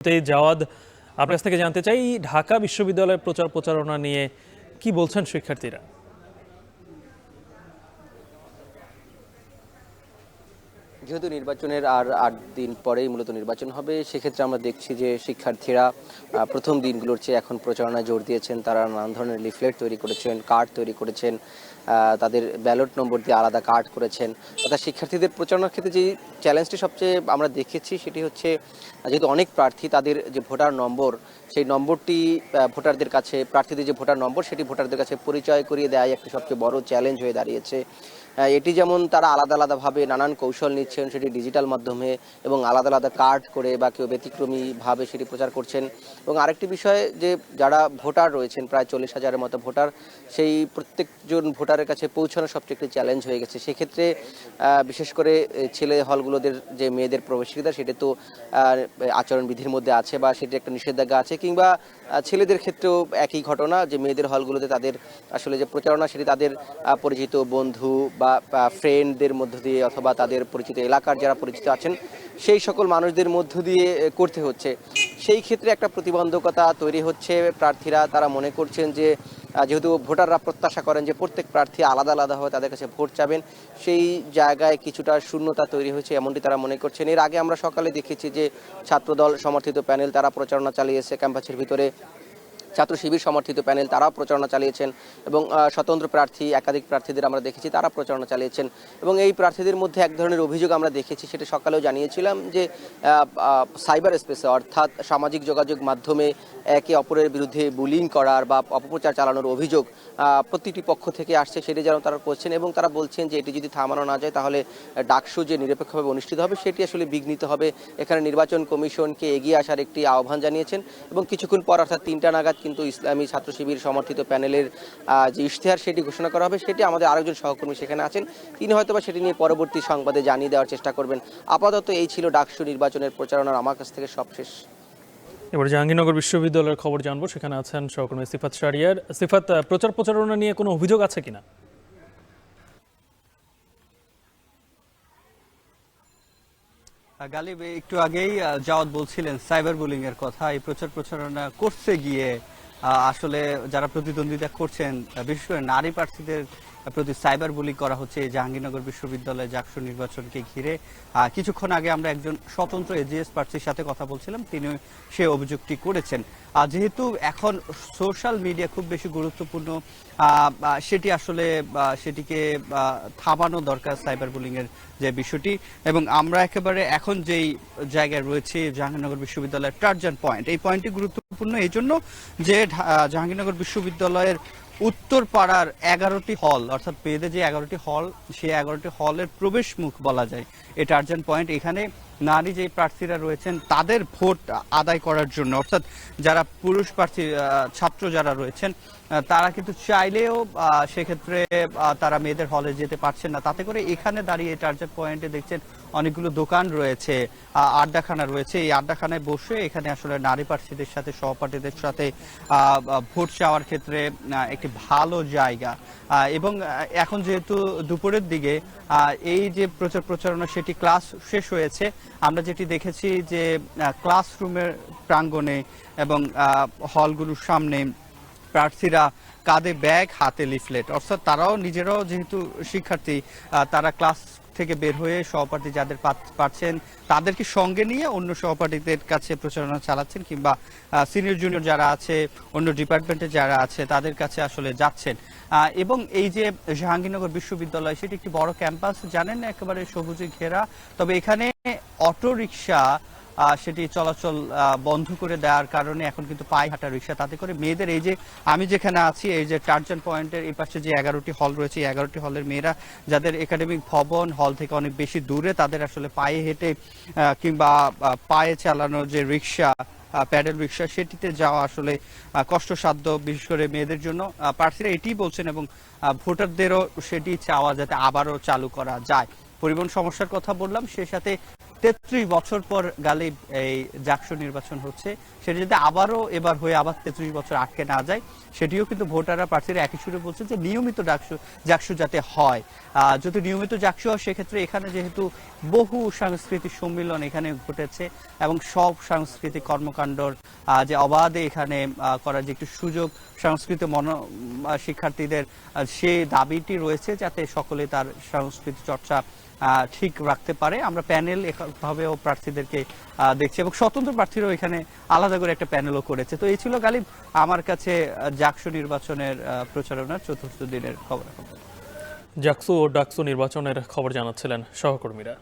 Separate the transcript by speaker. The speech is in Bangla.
Speaker 1: জাওয়াদ, আপনার কাছ থেকে জানতে চাই ঢাকা বিশ্ববিদ্যালয়ের প্রচার প্রচারণা নিয়ে কি বলছেন শিক্ষার্থীরা?
Speaker 2: যেহেতু নির্বাচনের আর ৮ দিন পরেই মূলত নির্বাচন হবে, সেক্ষেত্রে আমরা দেখছি যে শিক্ষার্থীরা প্রথম দিনগুলোর চেয়ে এখন প্রচারণায় জোর দিয়েছেন। তারা নানান ধরনের লিফলেট তৈরি করেছেন, কার্ড তৈরি করেছেন, তাদের ব্যালট নম্বর দিয়ে আলাদা কার্ড করেছেন। অর্থাৎ শিক্ষার্থীদের প্রচারণার ক্ষেত্রে যে চ্যালেঞ্জটি সবচেয়ে আমরা দেখেছি সেটি হচ্ছে, যেহেতু অনেক প্রার্থী, তাদের যে ভোটার নম্বর, সেই নম্বরটি ভোটারদের কাছে, প্রার্থীদের যে ভোটার নম্বর সেটি ভোটারদের কাছে পরিচয় করিয়ে দেওয়াই একটি সবচেয়ে বড় চ্যালেঞ্জ হয়ে দাঁড়িয়েছে। এটি যেমন তারা আলাদা আলাদাভাবে নানান কৌশল নিচ্ছেন, সেটি ডিজিটাল মাধ্যমে এবং আলাদা আলাদা কার্ড করে বা কেউ ব্যতিক্রমীভাবে সেটি প্রচার করছেন। এবং আরেকটি বিষয়, যে যারা ভোটার রয়েছেন, প্রায় 40,000-এর মতো ভোটার, সেই প্রত্যেকজন ভোটারের কাছে পৌঁছানো সবচেয়ে একটি চ্যালেঞ্জ হয়ে গেছে। সেক্ষেত্রে বিশেষ করে ছেলে হলগুলোদের যে মেয়েদের প্রবেশিকা, সেটা তো আচরণবিধির মধ্যে আছে বা সেটি একটা নিষেধাজ্ঞা আছে, কিংবা ছেলেদের ক্ষেত্রেও একই ঘটনা, যে মেয়েদের হলগুলোতে তাদের আসলে যে প্রচারণা সেটি তাদের পরিচিত বন্ধু বা ফ্রেন্ডদের মধ্য দিয়ে অথবা তাদের পরিচিত এলাকার যারা পরিচিত আছেন সেই সকল মানুষদের মধ্য দিয়ে করতে হচ্ছে। সেই ক্ষেত্রে একটা প্রতিবন্ধকতা তৈরি হচ্ছে। প্রার্থীরা তারা মনে করছেন যে যেহেতু ভোটাররা প্রত্যাশা করেন যে প্রত্যেক প্রার্থী আলাদা আলাদাভাবে তাদের কাছে ভোট চাবেন, সেই জায়গায় কিছুটা শূন্যতা তৈরি হয়েছে, এমনটি তারা মনে করছেন। এর আগে আমরা সকালে দেখেছি যে ছাত্রদল সমর্থিত প্যানেল তারা প্রচারণা চালিয়েছে ক্যাম্পাসের ভিতরে, ছাত্র শিবির সমর্থিত প্যানেল তারাও প্রচারণা চালিয়েছেন, এবং স্বতন্ত্র প্রার্থী একাধিক প্রার্থীদের আমরা দেখেছি তারা প্রচারণা চালিয়েছেন। এবং এই প্রার্থীদের মধ্যে এক ধরনের অভিযোগ আমরা দেখেছি, সেটা সকালেও জানিয়েছিলাম, যে সাইবার স্পেসে অর্থাৎ সামাজিক যোগাযোগ মাধ্যমে একে অপরের বিরুদ্ধে বুলিং করার বা অপপ্রচার চালানোর অভিযোগ প্রতিটি পক্ষ থেকে আসছে, সেটি যেন তারা করছেন। এবং তারা বলছেন যে এটি যদি থামানো না যায় তাহলে ডাকসু যে নিরপেক্ষভাবে অনুষ্ঠিত হবে সেটি আসলে বিঘ্নিত হবে। এখানে নির্বাচন কমিশনকে এগিয়ে আসার একটি আহ্বান জানিয়েছেন। এবং কিছুক্ষণ পর অর্থাৎ ৩টা নাগাদ কিন্তু ইসলামী ছাত্র শিবির সমর্থিত প্যানেলের যে ইশতেহার সেটি ঘোষণা করা হবে। সেটি আমাদের আরেকজন সহকর্মী সেখানে আছেন, তিনি হয়তোবা সেটি নিয়ে পরবর্তী সংবাদে জানিয়ে দেওয়ার চেষ্টা করবেন। আপাতত এই ছিল ডাকসু নির্বাচনের প্রচারণার আমার কাছ থেকে সবশেষ।
Speaker 1: এবার জাহাঙ্গীরনগর বিশ্ববিদ্যালয়ের খবর জানবো, সেখানে আছেন সহকর্মী সিফাত শাহরিয়ার। সিফাত, প্রচার প্রচারণা নিয়ে কোনো অভিযোগ আছে কিনা?
Speaker 3: গালিব, একটু আগেই জাওয়াদ বলছিলেন সাইবার বুলিং এর কথা। এই প্রচার প্রচারণা করতে গিয়ে আসলে যারা প্রতিদ্বন্দ্বিতা করছেন, বিশেষ করে নারী প্রার্থীদের প্রতি সাইবার বুলিং করা হচ্ছে জাহাঙ্গীরনগর বিশ্ববিদ্যালয়ে জাকসু নির্বাচনকে ঘিরে। কিছুক্ষণ আগে আমরা একজন স্বতন্ত্র এজিএস প্রার্থীর সাথে কথা বলছিলাম, তিনি সে অভিযোগটি করেছেন। যেহেতু এখন সোশ্যাল মিডিয়া খুব বেশি গুরুত্বপূর্ণ, সেটি আসলে সেটিকে থামানো দরকার, সাইবার বুলিং এর যে বিষয়টি। এবং আমরা একেবারে এখন যেই জায়গায় রয়েছে জাহাঙ্গীরনগর বিশ্ববিদ্যালয়ের টার্জান পয়েন্ট, এই পয়েন্টটি গুরুত্বপূর্ণ এই জন্য যে জাহাঙ্গীরনগর বিশ্ববিদ্যালয়ের উত্তর পাড়ার 11টি হল, অর্থাৎ পেয়েদের যে 11টি হল, সেই 11টি হলের প্রবেশ মুখ বলা যায় এই টার্জান পয়েন্ট। এখানে নারী যে প্রার্থীরা রয়েছেন তাদের ভোট আদায় করার জন্য, অর্থাৎ যারা পুরুষ প্রার্থী ছাত্র যারা রয়েছেন তারা কিন্তু চাইলেও সেক্ষেত্রে তারা মেয়েদের হলে যেতে পারছেন না। তাতে করে এখানে দাঁড়িয়ে টার্জান পয়েন্টে দেখছেন অনেকগুলো দোকান রয়েছে, আড্ডাখানা রয়েছে। এই আড্ডাখানায় বসে এখানে আসলে নারী প্রার্থীদের সাথে সহপাঠীদের সাথে ভোট চাওয়ার ক্ষেত্রে একটি ভালো জায়গা। এবং এখন যেহেতু দুপুরের দিকে এই যে প্রচার প্রচারণা সেটি ক্লাস শেষ হয়েছে, আমরা যেটি দেখেছি যে ক্লাসরুমের প্রাঙ্গণে এবং হলগুলোর সামনে প্রার্থীরা কাঁধে ব্যাগ, হাতে লিফলেট, অর্থাৎ তারাও নিজেরাও যেহেতু শিক্ষার্থী, তারা ক্লাস থেকে বের হয়ে সহপাঠী যাদের পাচ্ছেন তাদেরকে সঙ্গে নিয়ে অন্য সহপাঠীদের কাছে প্রচারণা চালাচ্ছেন, কিংবা সিনিয়র জুনিয়র যারা আছে অন্য ডিপার্টমেন্টে যারা আছে তাদের কাছে আসলে যাচ্ছেন। এবং এই যে জাহাঙ্গীরনগর বিশ্ববিদ্যালয়, সেটি একটি বড় ক্যাম্পাস, জানেন, একেবারে সবুজে ঘেরা। তবে এখানে অটো রিক্সা সেটি চলাচল বন্ধ করে দেওয়ার কারণে এখন কিন্তু পায়ে হাঁটা রিক্সা। তাতে করে মেয়েদের, এই যে আমি যেখানে আছি, এই যে টার্জান পয়েন্টের এই পাশে যে 11টি হল রয়েছে, 11টি হলের মেয়েরা যাদের একাডেমিক ভবন হল থেকে অনেক বেশি দূরে, তাদের আসলে পায়ে হেঁটে কিংবা পায়ে চালানো যে রিক্সা, প্যাডেল রিক্সা, সেটিতে যাওয়া আসলে কষ্টসাধ্য, বিশেষ করে মেয়েদের জন্য। প্রার্থীরা এটি বলছেন এবং ভোটারদেরও সেটি চাওয়া যাতে আবারও চালু করা যায়। পরিবহন সমস্যার কথা বললাম, সে সাথে 33 বছর পর গালিব এই জাকসু নির্বাচন হচ্ছে, সেটা যদি আবারও এবার হয়ে আবার 33 বছর আটকে না যায়, সেটিও কিন্তু ভোটাররা প্রার্থীরা একই সুরে বলছে যে নিয়মিত জাকসু যাতে হয়। যদি নিয়মিত জাকসু হয় সেক্ষেত্রে এখানে যেহেতু বহু সাংস্কৃতিক সম্মিলন এখানে ঘটেছে এবং সব সাংস্কৃতিক কর্মকাণ্ডর যে অবাধে এখানে করার যে একটু সুযোগ সাংস্কৃতিক শিক্ষার্থীদের, সেই দাবিটি রয়েছে যাতে সকলে তার সংস্কৃতি চর্চা ঠিক রাখতে পারে। আমরা প্যানেল ভাবেও প্রার্থীদেরকে দেখছি এবং স্বতন্ত্র প্রার্থীরাও এখানে আলাদা করে একটা প্যানেলও করেছে। তো এই ছিল গালিব আমার কাছে জাকসু নির্বাচনের প্রচারণার চতুর্থ দিনের খবর।
Speaker 1: জাকসু ও ডাকসু নির্বাচনের খবর জানাচ্ছিলেন সহকর্মীরা।